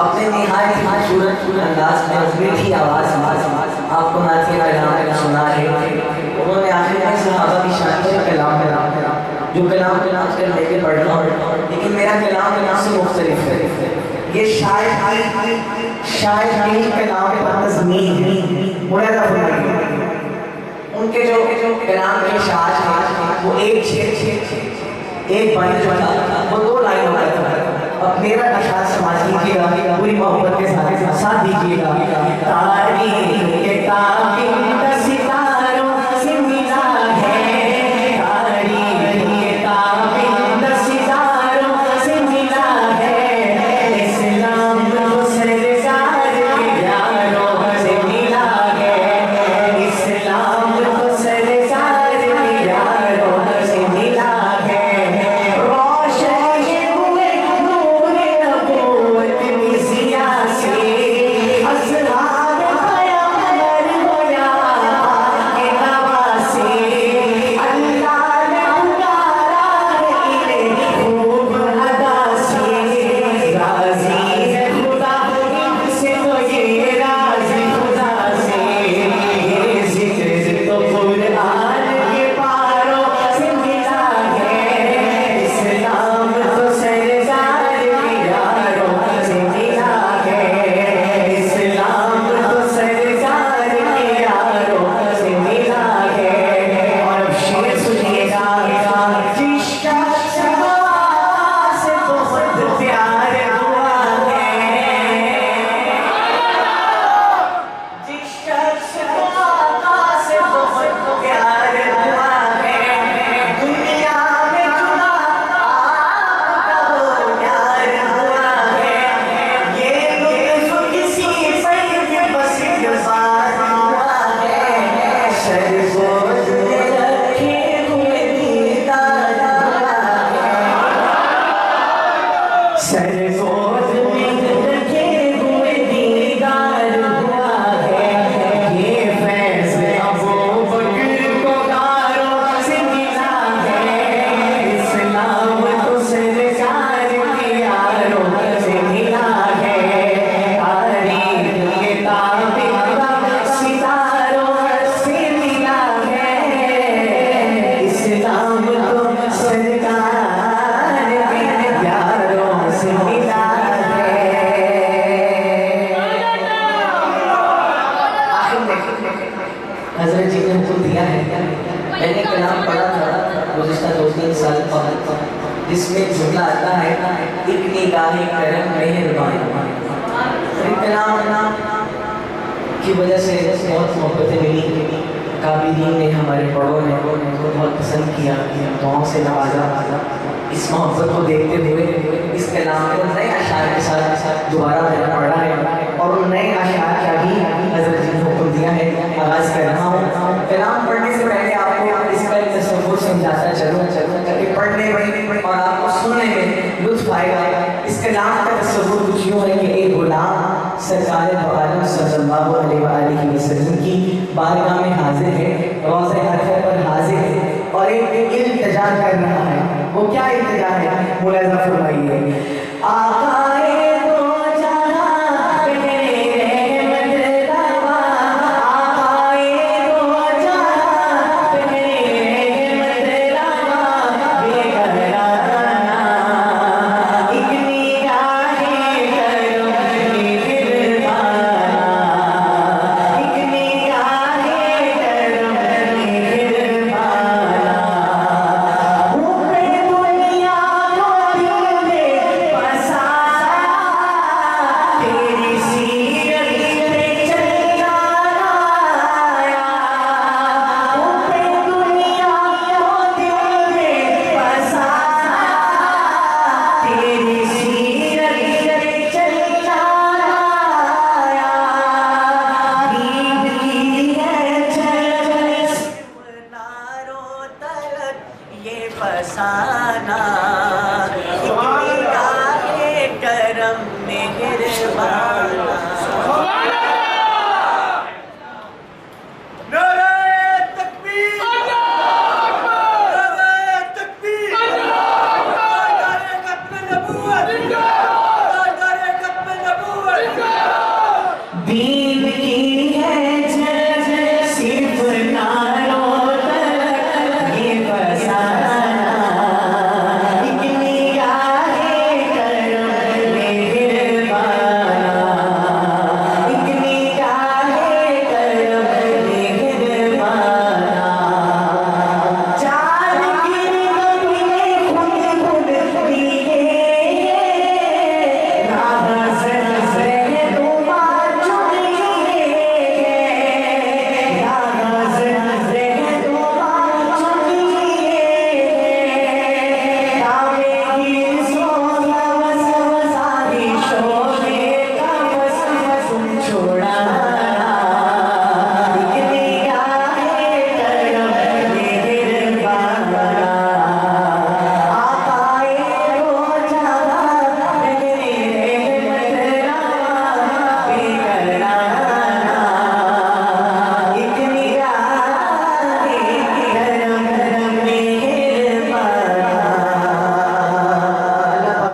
अपने निहायत खूबसूरत अंदाज में मीठी आवाज़ आपको नाज़िम कलाम सुना है। उन्होंने आखिर में सहाबा की शान से कलाम जो कलाम के लेके पढ़ रहा हूँ, लेकिन मेरा कलाम से मुख्तलिफ है। ये शायद नहीं कलाम पर तज़मीन है। मुलाज़ा फरमाइए, उनके जो कलाम के शाज वो एक बार जो था वो 2 लाइन हो गया था। अब मेरा नशाद समाज कीजिएगा, पूरी मोहब्बत के साथ दीजिएगा। तारीख के ताबिंद सितारों से मिला है, तारीख के ताबिंद सितारों से मिला है। इस्लाम को सरकार के यारों से मिला है, इस्लाम को सरकार के यारों से मिला है। रोशन हुए नूर नबूवत की ज़िया से, असहाब राज़ी खुदा से, ये जिक्र तो कुरान के पारों से मिला है, इस्लाम तो सरकार के यारों से मिला है, इस्लाम तो सरकार के यारों से मिला है। और अब शेर सुनिएगा, जिसका शमा से बहुत प्यार हुआ है, जिसका शमा से बहुत प्यार हुआ है, दुनिया में जुदा आपका वो प्यार हुआ है, ये लुत्फ़ किसी पर बस बात हुआ है, सरगोद में रखे हुए दीदार हुआ है, सरगोद में रखे हुए दीदार हुआ है, ये फैज़ अबू बकर को गारों से मिला है, इस्लाम तो सरकार के यारों से मिला है, तारीख़ के ताबिक़ सितारों से मिला है, इस्लाम तो सरकार के यारों से मिला है। हज़रत जी ने हुक्म दिया है, मैंने कलाम पढ़ा था गुज़िश्ता 2-3 साल पहले, जिसमें जुमला आता है, एक निगाहे करम मेहरबान। कलाम की वजह से बहुत मोहब्बतें मिली, काबिलीन ने, हमारे बड़ों ने बहुत पसंद किया, दुआओं से नवाजा। इस मोहब्बत को देखते हुए इस कलाम को नए अशार के साथ दोबारा मैंने पढ़ा है, और उन नए अशार का भी हज़रत जी ने हुक्म दिया है, आगाज़ कर रहा हूँ। कलाम पढ़ने से पहले आपको इसका एक तसव्वुर समझाता चलूँ, ताकि पढ़ने में और आपको सुनने में लुत्फ़ आएगा। इस कलाम का तसव्वुर कुछ यूँ है कि एक गुलाम सरकार दो आलम सल्लल्लाहु अलैहि वसल्लम की बारगाह में हाजिर है, रोज़े अरफ़ा पर हाजिर है, और एक इल्तिजा कर रहा है। वो क्या इल्तिजा है, मुलाज़ा फरमाइए। आक़ाए दो जहां मेरे रहमत रवा, आक़ाए दो जहां मेरे रहमत रवा, बेकराना एक निगाहे करो मेहरबाना, एक निगाहे करो मेहरबाना, ऊपरे दुनिया को दिल में बसाया, तेरी सीरत पे चलना आया, ऊपरे दुनिया को दिल में बसाया, तेरी सीरत पे चलना आया, बीवी है झलक नारों तलक ये फसाना, निगाहे करम मेहरबाना। नारे तकबीर, नारे तकबीर, नारे खत्म नबूवत, नारे खत्म नबूवत। दीन की है